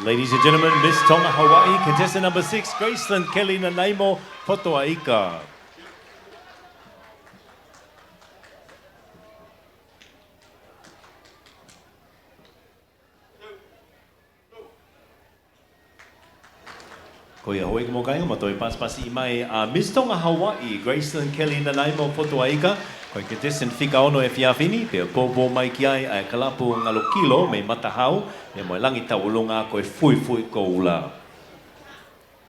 Ladies and gentlemen, Miss Tonga Hawaii, contestant number 6, Gracelyn Kelly Nanaimo Fotoaika. Ko ia hoi ka mo kainga, matoi paspasi i mai a Miss Tonga Hawaii, Gracelyn Kelly Nanaimo Fotoaika. Koe contestant whika ono e whiawhini, pia pōpō mai ki ai a kalapu ngalo kilo me matahau, me moe langi tau ulunga koe fui fui ko ula.